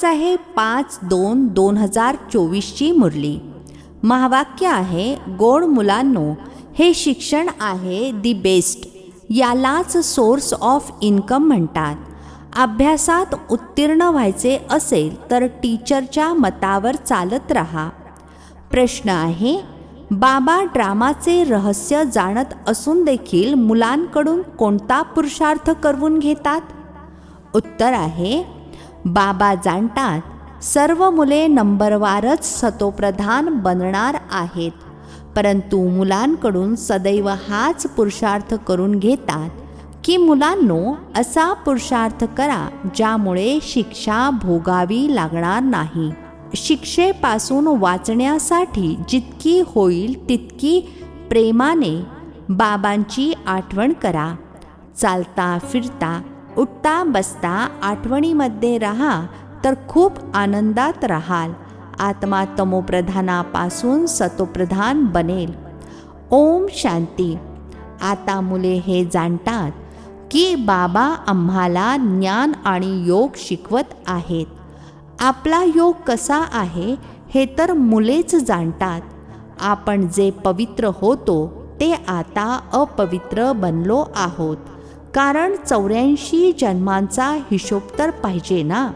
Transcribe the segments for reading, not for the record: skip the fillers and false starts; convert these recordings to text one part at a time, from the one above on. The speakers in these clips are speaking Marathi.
आज आहे 5/2/2024ची मुरली. महावाक्य आहे, गोड मुलांनो, हे शिक्षण आहे दी बेस्ट. यालाच सोर्स ऑफ इन्कम म्हणतात. अभ्यासात उत्तीर्ण व्हायचे असेल तर टीचरच्या मतावर चालत राहा. प्रश्न आहे, बाबा ड्रामाचे रहस्य जाणत असून देखील मुलांकडून कोणता पुरुषार्थ करवून घेतात? उत्तर आहे, बाबा जाणतात सर्व मुले नंबरवारच सतोप्रधान बनणार आहेत, परंतु मुलांकडून सदैव हाच पुरुषार्थ करून घेतात की मुलांनो, असा पुरुषार्थ करा ज्यामुळे शिक्षा भोगावी लागणार नाही. शिक्षेपासून वाचण्यासाठी जितकी होईल तितकी प्रेमाने बाबांची आठवण करा. चालता फिरता उठता बसता आठवणीमध्ये राहा तर खूप आनंदात राहाल. आत्मा तमोप्रधानापासून सतोप्रधान बनेल. ओम शांती. आता मुले हे जाणतात की बाबा आम्हाला ज्ञान आणि योग शिकवत आहेत. आपला योग कसा आहे हे तर मुलेच जाणतात. आपण जे पवित्र होतो ते आता अपवित्र बनलो आहोत, कारण 84 जन्मांचा हिशोब तर पाहिजे ना.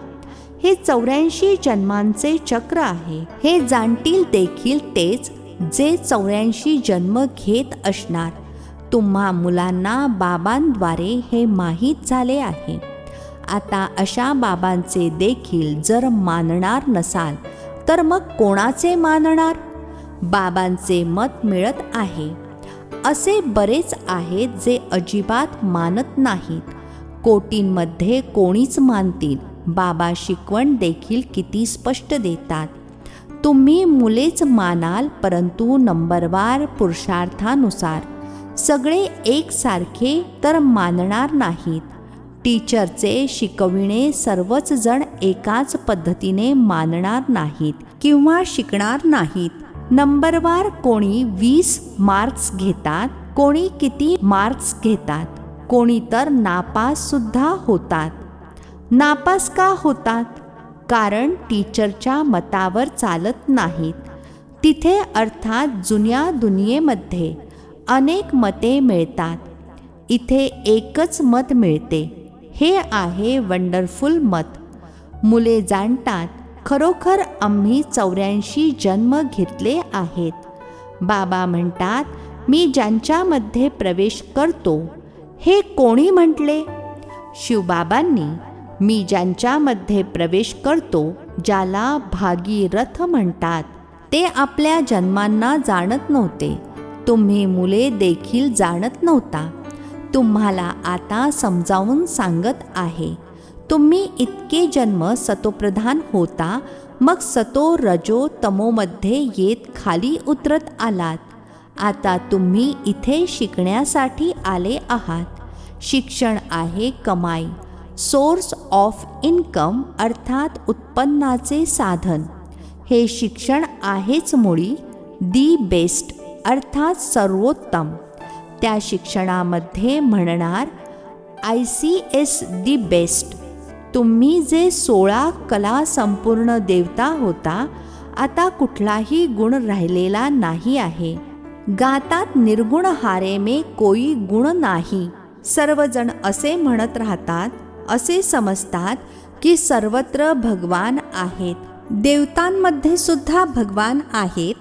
हे 84 जन्मांचे चक्र आहे. हे जाणतील देखील तेच जे 84 जन्म घेत असणार. तुम्हा मुलांना बाबांद्वारे हे माहीत झाले आहे. आता अशा बाबांचे देखील जर मानणार नसाल तर मग कोणाचे मानणार? बाबांचे मत मिळत आहे. असे बरेच आहेत जे अजिबात मानत नाहीत. कोटींमध्ये कोणीच मानतील. बाबा शिकवण देखील किती स्पष्ट देतात. तुम्ही मुलेच मानाल, परंतु नंबरवार पुरुषार्थानुसार. सगळे एकसारखे तर मानणार नाहीत. टीचरचे शिकविणे सर्वच जण एकाच पद्धतीने मानणार नाहीत किंवा शिकणार नाहीत. नंबरवार कोणी 20 मार्क्स घेतात, कोणी किती मार्क्स घेतात, कोणी तर नापास सुद्धा होतात. नापास का होतात? कारण टीचरच्या मतावर चालत नाहीत. तिथे अर्थात जुन्या दुनियेमध्ये अनेक मते मिळतात. इथे एकच मत मिळते. हे आहे वंडरफुल मत. मुले जाणतात खरोखर आम्ही 84 जन्म घेतले आहेत. बाबा म्हणतात, मी ज्यांच्यामध्ये प्रवेश करतो. हे कोणी म्हटले? शिवबाबांनी. मी ज्यांच्यामध्ये प्रवेश करतो, ज्याला भागीरथ म्हणतात, ते आपल्या जन्मांना जाणत नव्हते. तुम्ही मुले देखील जाणत नव्हता. तुम्हाला आता समजावून सांगत आहे. तुम्ही इतके जन्म सतोप्रधान होता, मग सतो रजो तमोमध्ये येत खाली उतरत आलात. आता तुम्ही इथे शिकण्यासाठी आले आहात. शिक्षण आहे कमाई, सोर्स ऑफ इन्कम अर्थात उत्पन्नाचे साधन. हे शिक्षण आहेच मुळी दी बेस्ट अर्थात सर्वोत्तम. त्या शिक्षणामध्ये म्हणणार ICS दी बेस्ट. तुम्ही जे 16 कला संपूर्ण देवता होता, आता कुठलाही गुण राहिलेला नाही आहे. गातात निर्गुण हारे में कोई गुण नाही. सर्वजण असे म्हणत राहतात, असे समजतात की सर्वत्र भगवान आहेत. देवतांमध्ये सुद्धा भगवान आहेत.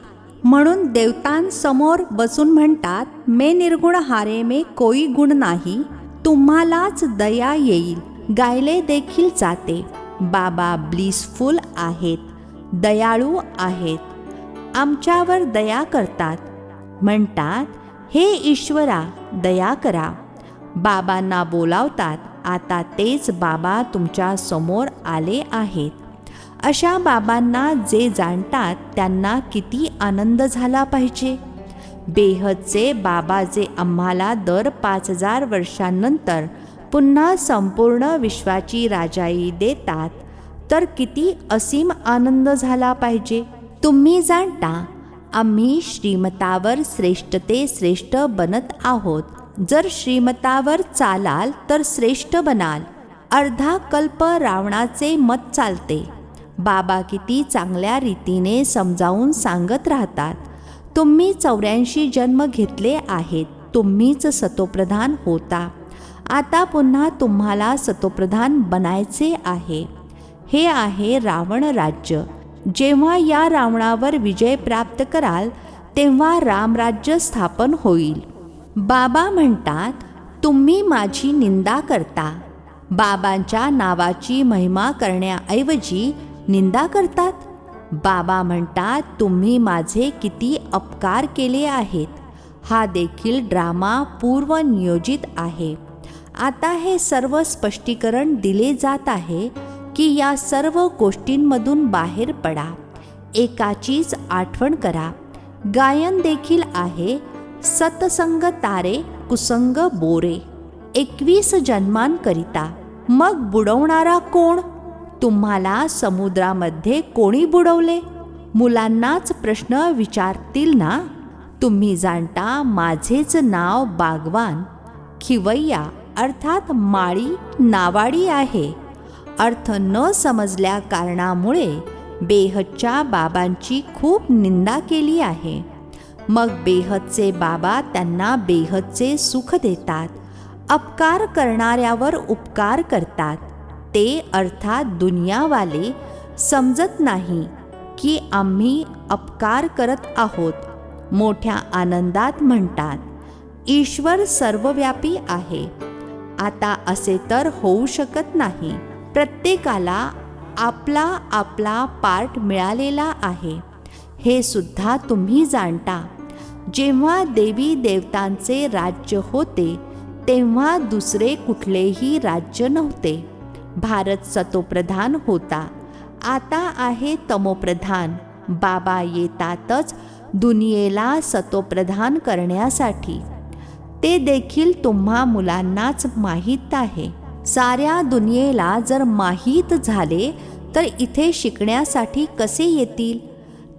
म्हणून देवतांसमोर बसून म्हणतात, मे निर्गुण हारे में कोई गुण नाही. तुम्हालाच दया येईल. गायले देखील जाते. बाबा ब्लिसफुल आहेत, दयाळू आहेत, आमच्यावर दया करतात. म्हणतात, हे ईश्वरा दया करा. बाबांना बोलावतात. आता तेच बाबा तुमच्या समोर आले आहेत. अशा बाबांना जे जाणतात त्यांना किती आनंद झाला पाहिजे. बेहदचे बाबा जे आम्हाला दर 5000 वर्षांनंतर पुन्हा संपूर्ण विश्वाची राजाई देतात, तर किती असीम आनंद झाला पाहिजे. तुम्ही जाणता आम्ही श्रीमतावर श्रेष्ठ ते श्रेष्ठ बनत आहोत. जर श्रीमतावर चालाल तर श्रेष्ठ बनाल. अर्धा कल्प रावणाचे मत चालते. बाबा किती चांगल्या रीतीने समजावून सांगत राहतात. तुम्ही 84 जन्म घेतले आहेत. तुम्हीच सतोप्रधान होता. आता पुन्हा तुम्हाला सतोप्रधान बनायचे आहे. हे आहे रावण राज्य. जेव्हा या रावणावर विजय प्राप्त कराल तेव्हा रामराज्य स्थापन होईल. बाबा म्हणतात, तुम्ही माझी निंदा करता. बाबांच्या नावाची महिमा करण्याऐवजी निंदा करतात. बाबा म्हणतात, तुम्ही माझे किती अपकार केले आहेत. हा देखील ड्रामा पूर्वनियोजित आहे. आता हे सर्व स्पष्टीकरण दिले जात आहे की या सर्व गोष्टींमधून बाहेर पडा. एकाचीच आठवण करा. गायन देखील आहे, सतसंग तारे कुसंग बोरे. 21 जन्मांकरिता. मग बुडवणारा कोण? तुम्हाला समुद्रामध्ये कोणी बुडवले? मुलांनाच प्रश्न विचारतील ना. तुम्ही जाणता माझेच नाव बागवान खिवय्या अर्थात माळी नावाडी आहे. अर्थ न समजल्या कारणामुळे बेहदच्या बाबांची खूप निंदा केली आहे. मग बेहदचे बाबा त्यांना बेहदचे सुख देतात. अपकार करणाऱ्यावर उपकार करतात. ते अर्थात दुनियावाले समजत नाही की आम्ही अपकार करत आहोत. मोठ्या आनंदात म्हणतात, ईश्वर सर्वव्यापी आहे. आता असे तर होऊ शकत नाही. प्रत्येकाला आपला आपला पार्ट मिळालेला आहे. हे सुद्धा तुम्ही जाणता. जेव्हा देवी देवतांचे राज्य होते तेव्हा दुसरे कुठलेही राज्य नव्हते. भारत सतोप्रधान होता. आता आहे तमोप्रधान. बाबा येतातच दुनियेला सतोप्रधान करण्यासाठी. ते देखील तुम्हा मुलांनाच माहीत आहे. साऱ्या दुनियेला जर माहीत झाले तर इथे शिकण्यासाठी कसे येतील?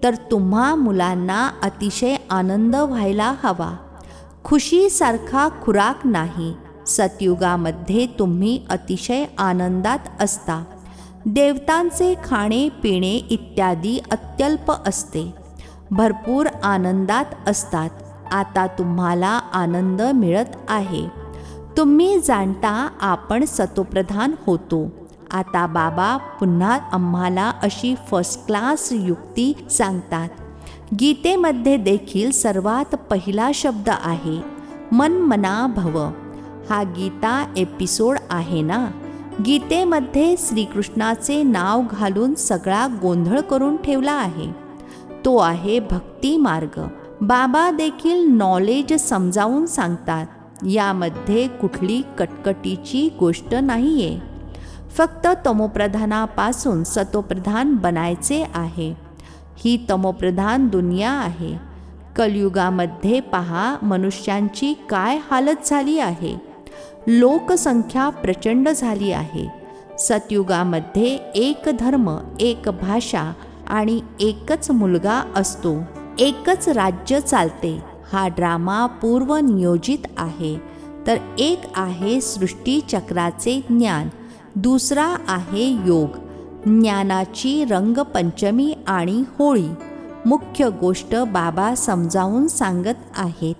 तर तुम्हा मुलांना अतिशय आनंद व्हायला हवा. खुशीसारखा खुराक नाही. सतयुगामध्ये तुम्ही अतिशय आनंदात असता. देवतांचे खाणे पिणे इत्यादी अत्यल्प असते. भरपूर आनंदात असतात. आता तुम्हाला आनंद मिळत आहे. तुम्ही जाणता आपण सतोप्रधान होतो. आता बाबा पुन्हा आम्हाला अशी फर्स्ट क्लास युक्ती सांगतात. गीतेमध्ये देखील सर्वात पहिला शब्द आहे मनमना भव. हा गीता एपिसोड आहे ना. गीतेमध्ये श्रीकृष्णाचे नाव घालून सगळा गोंधळ करून ठेवला आहे. तो आहे भक्ती मार्ग. बाबा देखील नॉलेज समजावून सांगतात. यामध्ये कुठली कटकटीची गोष्ट नाहीये. फक्त तमोप्रधानापासून सतोप्रधान बनायचे आहे. ही तमोप्रधान दुनिया आहे. कलियुगामध्ये पहा मनुष्यांची काय हालत झाली आहे. लोकसंख्या प्रचंड झाली आहे. सतयुगामध्ये एक धर्म, एक भाषा आणि एकच मुलगा असतो. एकच राज्य चालते. हा ड्रामा पूर्वनियोजित आहे. तर एक आहे सृष्टीचक्राचे ज्ञान. दुसरा आहे योग. ज्ञानाची रंगपंचमी आणि होळी. मुख्य गोष्ट बाबा समजावून सांगत आहेत.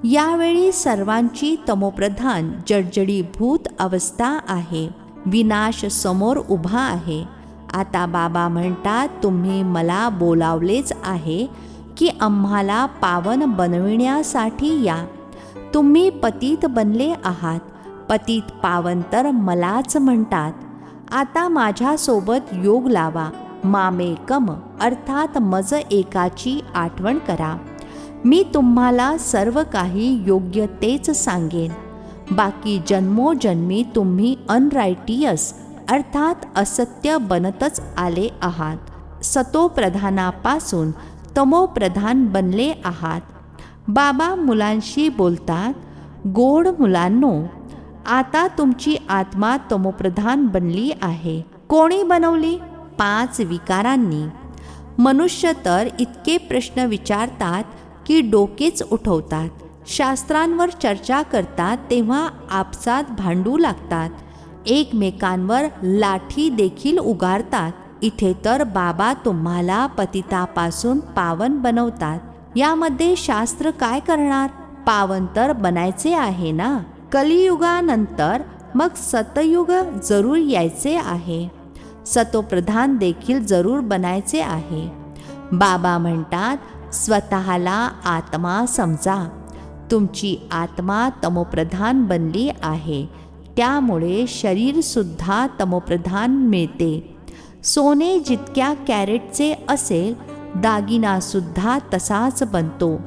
यावेळी सर्वांची तमोप्रधान जडजडीभूत अवस्था आहे. विनाश समोर उभा आहे. आता बाबा म्हणतात, तुम्ही मला बोलावलेच आहे की आम्हाला पावन बनविण्यासाठी या. तुम्ही पतित बनले आहात. पतित पावन तर मलाच म्हणतात. आता माझ्यासोबत योग लावा. मामेकम अर्थात मज एकाची आठवण करा. मी तुम्हाला सर्व काही योग्य तेच सांगेन. बाकी जन्मोजन्मी तुम्ही अनरायटियस अर्थात असत्य बनतच आले आहात. सतोप्रधानापासून तमोप्रधान बनले आहात. बाबा मुलांशी बोलतात, गोड मुलांनो, आता तुमची आत्मा तमोप्रधान बनली आहे. कोणी बनवली? 5 विकारांनी. मनुष्य तर इतके प्रश्न विचारतात की डोकेच उठवतात. शास्त्रांवर चर्चा करतात तेव्हा आपसात भांडू लागतात. एकमेकांवर लाठी देखील उगारतात. इथे तर बाबा तुम्हाला पतितापासून पावन बनवतात. यामध्ये शास्त्र काय करणार? पावन तर बनायचे आहे ना. कलियुगानंतर मग सतयुग जरूर यायचे आहे. सतोप्रधान देखील जरूर बनायचे आहे. बाबा म्हणतात स्वतःला आत्मा समजा. तुमची आत्मा तमोप्रधान बनली आहे, त्यामुळे शरीरसुद्धा तमोप्रधान मिळते. सोने जितक्या कॅरेटचे असेल, दागिनासुद्धा तसाच बनतो.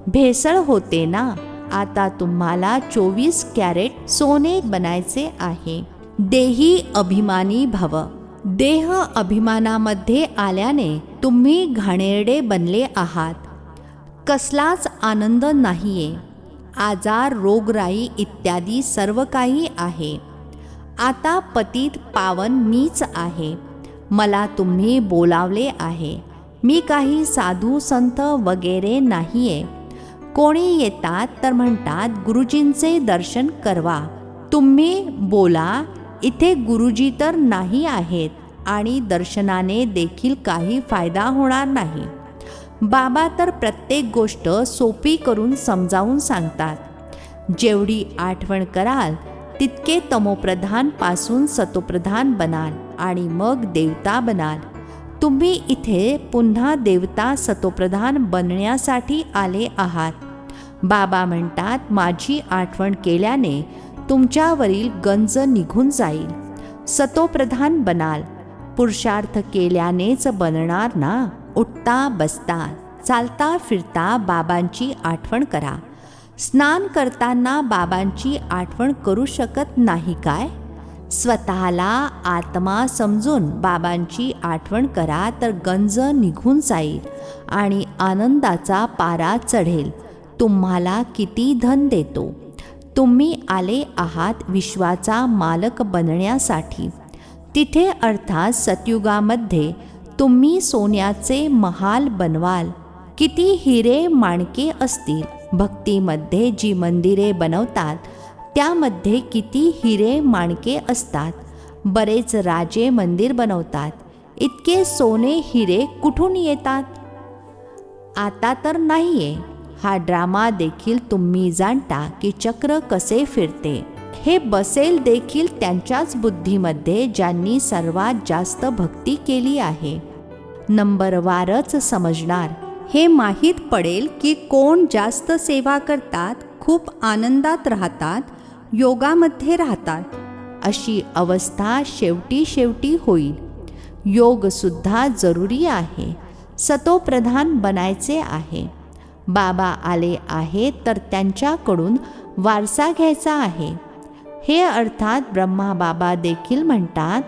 भेसळ होते ना. आता तुम्हाला 24 कॅरेट सोने बनायचे आहे. देही अभिमानी भव. देह अभिमानामध्ये आल्याने तुम्ही घाणेरडे बनले आहात. कसलाच आनंद नाहीये. आजार, रोगराई इत्यादी सर्व काही आहे. आता पतित पावन मीच आहे. मला तुम्ही बोलावले आहे. मी काही साधू संत वगैरे नाहीये. कोणी येतात तर म्हणतात गुरुजींचे दर्शन करवा. तुम्ही बोला इथे गुरुजी तर नाही आहेत आणि दर्शनाने देखील काही फायदा होणार नाही. बाबा तर प्रत्येक गोष्ट सोपी करून समजावून सांगतात. जेवढी आठवण कराल तितके तमोप्रधान पासून सतोप्रधान बनाल आणि मग देवता बनाल. तुम्ही इथे पुन्हा देवता सतोप्रधान बनण्यासाठी आले आहात. बाबा म्हणतात माझी आठवण केल्याने तुमच्यावरील गंज निघून जाईल. सतोप्रधान बनाल. पुरुषार्थ केल्यानेच बनणार ना. उठता बसता चालता फिरता बाबांची आठवण करा. स्नान करताना बाबांची आठवण करू शकत नाही काय? स्वतःला आत्मा समजून बाबांची आठवण करा तर गंज निघून जाईल आणि आनंदाचा पारा चढेल. तुम्हाला किती धन देतो. तुम्ही आले आहात विश्वाचा मालक बनण्यासाठी. तिथे अर्थात सतयुगामध्ये तुम्ही सोन्याचे महाल बनवाल. किती हिरे माणके असतील. भक्तीमध्ये जी मंदिरे बनवतात त्यामध्ये किती हिरे माणके असतात. बरेच राजे मंदिर बनवतात. इतके सोने हिरे कुठून येतात? आता तर नाहीये. हा ड्रामा देखील तुम्ही जाणता की चक्र कसे फिरते. हे बसेल देखील त्यांच्याच बुद्धीमध्ये ज्यांनी सर्वात जास्त भक्ती केली आहे. नंबरवारच समजणार. हे माहीत पडेल की कोण जास्त सेवा करतात, खूप आनंदात राहतात, योगामध्ये राहतात. अशी अवस्था शेवटी होईल. योगसुद्धा जरुरी आहे. सतोप्रधान बनायचे आहे. बाबा आले आहेत तर त्यांच्याकडून वारसा घ्यायचा आहे. हे अर्थात ब्रह्मा बाबा देखील म्हणतात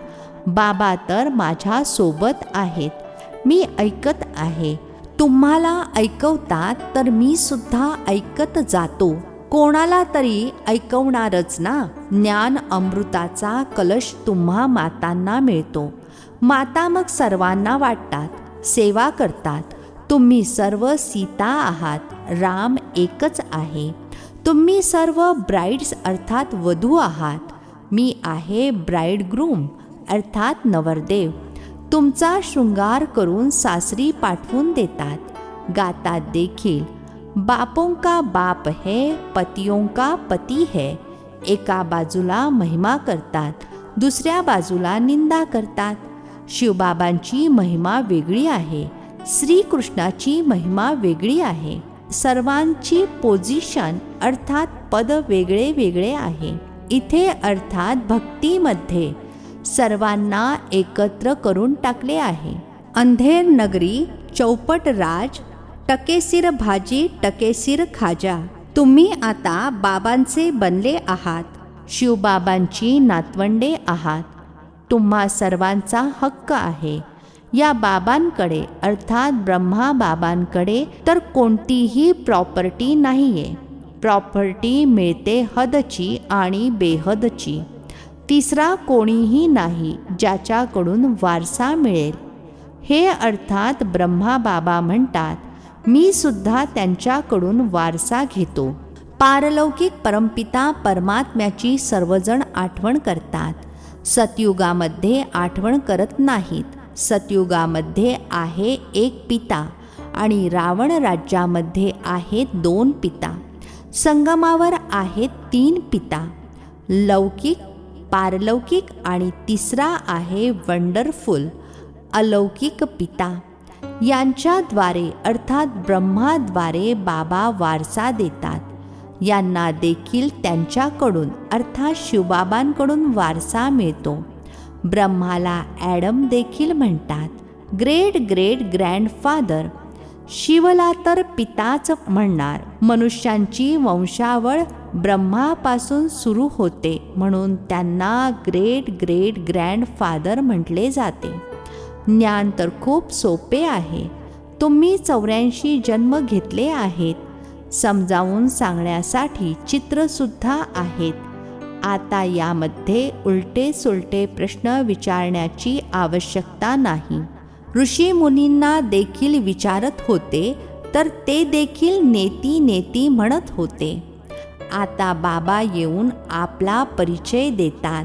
बाबा तर माझ्या सोबत आहेत. मी ऐकत आहे. तुम्हाला ऐकवतात तर मी सुद्धा ऐकत जातो. कोणाला तरी ऐकवणारच ना. ज्ञान अमृताचा कलश तुम्हा मातांना मिळतो. माता मग सर्वांना वाटतात, सेवा करतात. तुम्ही सर्व सीता आहात. राम एकच आहे. तुम्ही सर्व ब्राइड्स अर्थात वधू आहात. मी आहे ब्राइड ग्रूम अर्थात नवरदेव. तुमचा शृंगार करून सासरी पाठवून देतात. गातात देखील बापों का बाप है, पतियों का पती है. एका बाजूला महिमा करतात, दुसऱ्या बाजूला निंदा करतात. शिवबाबांची महिमा वेगळी आहे. श्रीकृष्णाची महिमा वेगळी आहे. सर्वांची पोझिशन अर्थात पद वेगळे वेगळे आहे. इथे अर्थात भक्तीमध्ये सर्वांना एकत्र करून टाकले आहे. अंधेर नगरी चौपट राज, टकेसिर भाजी टकेसिर खाजा. तुम्ही आता बाबांचे बनले आहात. शिवबाबांची नातवंडे आहात. तुम्हा सर्वांचा हक्क आहे. या बाबांकडे अर्थात ब्रह्मा बाबांकडे तर कोणतीही प्रॉपर्टी नाहीये. प्रॉपर्टी मिळते हदची आणि बेहदची. तिसरा कोणीही नाही ज्याच्याकडून वारसा मिळेल. हे अर्थात ब्रह्मा बाबा म्हणतात मी सुद्धा त्यांच्याकडून वारसा घेतो. पारलौकिक परमपिता परमात्म्याची सर्वजण आठवण करतात. सतयुगामध्ये आठवण करत नाहीत. सतयुगामध्ये आहे एक पिता आणि रावण राज्यामध्ये आहेत 2 पिता. संगमावर आहेत 3 पिता, लौकिक, पारलौकिक आणि तिसरा आहे वंडरफुल अलौकिक पिता. यांच्याद्वारे अर्थात ब्रह्माद्वारे बाबा वारसा देतात. यांना देखील त्यांच्याकडून अर्थात शिवबाबांकडून वारसा मिळतो. ब्रह्माला ॲडम देखील म्हणतात, ग्रेट ग्रेट ग्रँडफादर. शिवला तर पिताच म्हणणार. मनुष्यांची वंशावळ ब्रह्मापासून सुरू होते म्हणून त्यांना ग्रेट ग्रेट ग्रँडफादर म्हटले जाते. ज्ञान तर खूप सोपे आहे. तुम्ही 84 जन्म घेतले आहेत. समजावून सांगण्यासाठी चित्रसुद्धा आहेत. आता यामध्ये उलटे सुलटे प्रश्न विचारण्याची आवश्यकता नाही. ऋषी मुनींना देखील विचारत होते तर ते देखील नेती नेती म्हणत होते. आता बाबा येऊन आपला परिचय देतात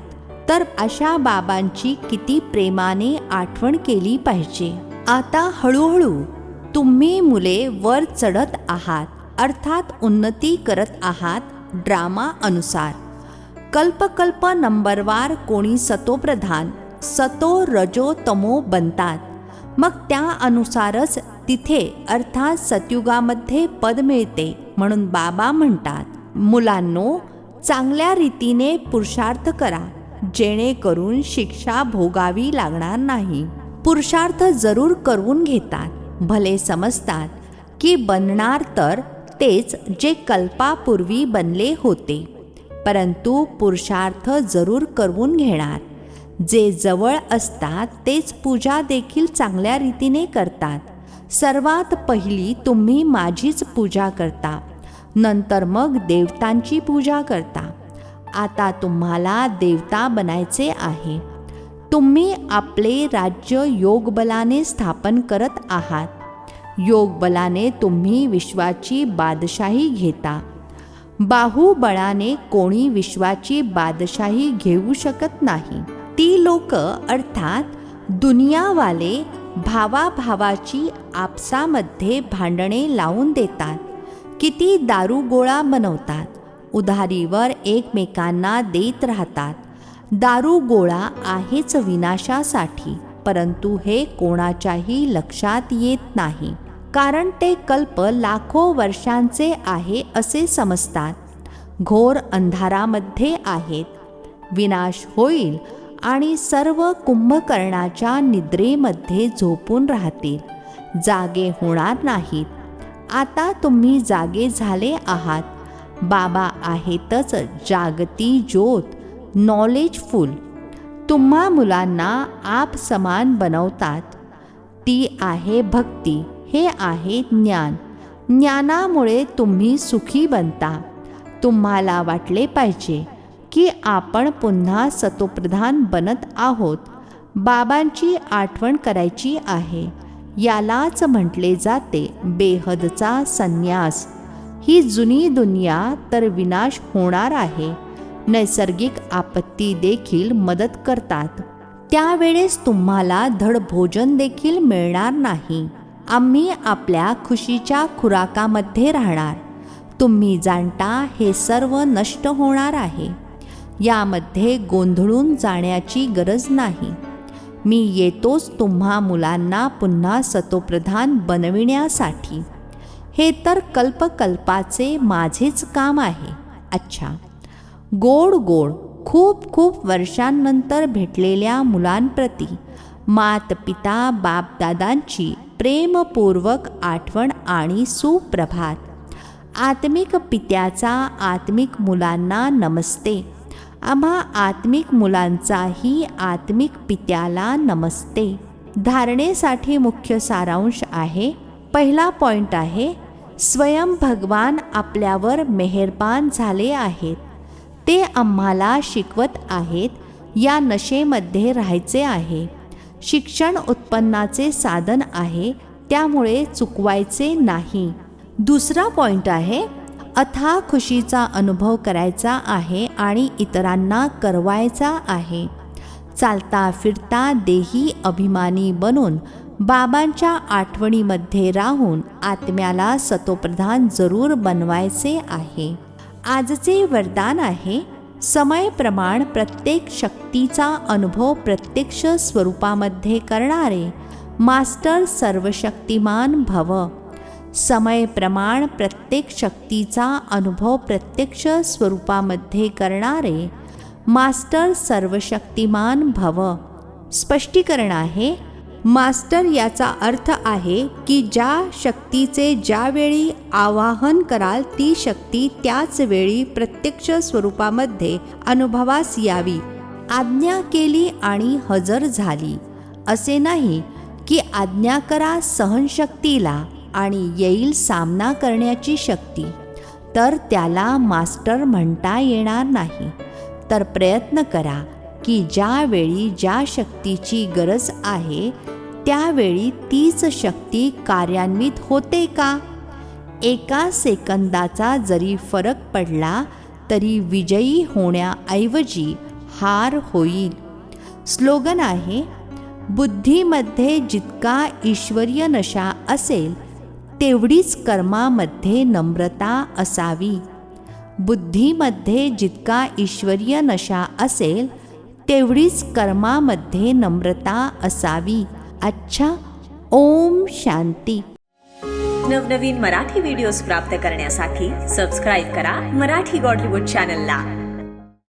तर अशा बाबांची किती प्रेमाने आठवण केली पाहिजे. आता हळूहळू तुम्ही मुले वर चढत आहात, अर्थात उन्नती करत आहात ड्रामा अनुसार. कल्पकल्प नंबरवार कोणी सतोप्रधान, सतो रजो तमो बनतात. मग त्या अनुसारच तिथे अर्थात सतयुगामध्ये पद मिळते. म्हणून बाबा म्हणतात, मुलांनो चांगल्या रीतीने पुरुषार्थ करा जेणेकरून शिक्षा भोगावी लागणार नाही. पुरुषार्थ जरूर करून घेतात. भले समजतात की बनणार तर तेच जे कल्पापूर्वी बनले होते, परंतु पुरुषार्थ जरूर करून घेणार. जे जवळ असतात तेच पूजा देखील चांगल्या रीतीने करतात. सर्वात पहिली तुम्ही माझीच पूजा करता, नंतर मग देवतांची पूजा करता. आता तुम्हाला देवता बनायचे आहे. तुम्ही आपले राज्य योगबलाने स्थापन करत आहात. योगबलाने तुम्ही विश्वाची बादशाही घेता. बाहुबळाने कोणी विश्वाची बादशाही घेऊ शकत नाही. ती लोक अर्थात दुनियावाले भावाभावाची आपसामध्ये भांडणे लावून देतात. किती दारू गोळा बनवतात. उधारीवर एकमेकांना देत राहतात. दारू गोळा आहेच विनाशासाठी, परंतु हे कोणाच्याही लक्षात येत नाही. कारण ते कल्प लाखो वर्षांचे आहे असे समजतात. घोर अंधारामध्ये आहेत. विनाश होईल आणि सर्व कुंभकर्णाच्या निद्रेमध्ये झोपून राहतील, जागे होणार नाहीत. आता तुम्ही जागे झाले आहात. बाबा आहेतच जागती ज्योत, नॉलेजफुल. तुम्हा मुलांना आप समान बनवतात. ती आहे भक्ती, हे आहे ज्ञान. ज्ञानामुळे तुम्ही सुखी बनता. तुम्हाला वाटले पाहिजे की आपण पुन्हा सतोप्रधान बनत आहोत. बाबांची आठवण करायची आहे. यालाच म्हटले जाते बेहदचा संन्यास. ही जुनी दुनिया तर विनाश होणार आहे. नैसर्गिक आपत्ती देखील मदत करतात. त्यावेळेस तुम्हाला धड भोजन देखील मिळणार नाही. आम्ही आपल्या खुशीच्या खुराकामध्ये राहणार. तुम्ही जाणता हे सर्व नष्ट होणार आहे. यामध्ये गोंधळून जाण्याची गरज नाही. मी येतोच तुम्हा मुलांना पुन्हा सतोप्रधान बनविण्यासाठी. हे तर कल्पकल्पाचे माझेच काम आहे. अच्छा, गोड गोड खूप खूप वर्षांनंतर भेटलेल्या मुलांप्रती मात पिता बापदादांची प्रेमपूर्वक आठवण आणि सुप्रभात. आत्मिक पित्याचा आत्मिक मुलांना नमस्ते. आम्हा आत्मिक मुलांचाही आत्मिक पित्याला नमस्ते. धारणेसाठी मुख्य सारांश आहे. पहिला पॉइंट आहे, स्वयं भगवान आपल्यावर मेहरबान झाले आहेत. ते आम्हाला शिकवत आहेत. या नशेमध्ये राहायचे आहे. शिक्षण उत्पन्नाचे साधन आहे, त्यामुळे चुकवायचे नाही. दुसरा पॉइंट आहे, अथाह खुशीचा अनुभव करायचा आहे आणि इतरांना करवायचा आहे. चालता फिरता देही अभिमानी बनून बाबांच्या आठवणीमध्ये राहून आत्म्याला सतोप्रधान जरूर बनवायचे आहे. आजचे वरदान आहे, समयप्रमाण प्रत्येक शक्तीचा अनुभव प्रत्यक्ष स्वरूपामध्ये करणारे मास्टर सर्वशक्तिमान भव. समयप्रमाण प्रत्येक शक्तीचा अनुभव प्रत्यक्ष स्वरूपामध्ये करणारे मास्टर सर्वशक्तिमान भव. स्पष्टीकरण आहे, मास्टर याचा अर्थ आहे की ज्या शक्तीचे ज्यावेळी आवाहन कराल ती शक्ती त्याच वेळी प्रत्यक्ष स्वरूपामध्ये अनुभवास यावी. आज्ञा केली आणि हजर झाली असे नाही की आज्ञा करा सहनशक्तीला आणि येईल सामना करण्याची शक्ती, तर त्याला मास्टर म्हणता येणार नाही. तर प्रयत्न करा की ज्यावेळी ज्या शक्तीची गरज आहे त्यावेळी तीच शक्ती कार्यान्वित होते का? एका सेकंदाचा जरी फरक पडला तरी विजयी होण्याऐवजी हार होईल. स्लोगन आहे, बुद्धीमध्ये जितका ईश्वरीय नशा असेल तेवढीच कर्मामध्ये नम्रता असावी. बुद्धीमध्ये जितका ईश्वरीय नशा असेल तेवढीच कर्मामध्ये नम्रता असावी. अच्छा. ओम शांती. नवनवीन मराठी व्हिडिओज प्राप्त करण्यासाठी सबस्क्राईब करा मराठी गॉड रिपोर्ट चॅनलला.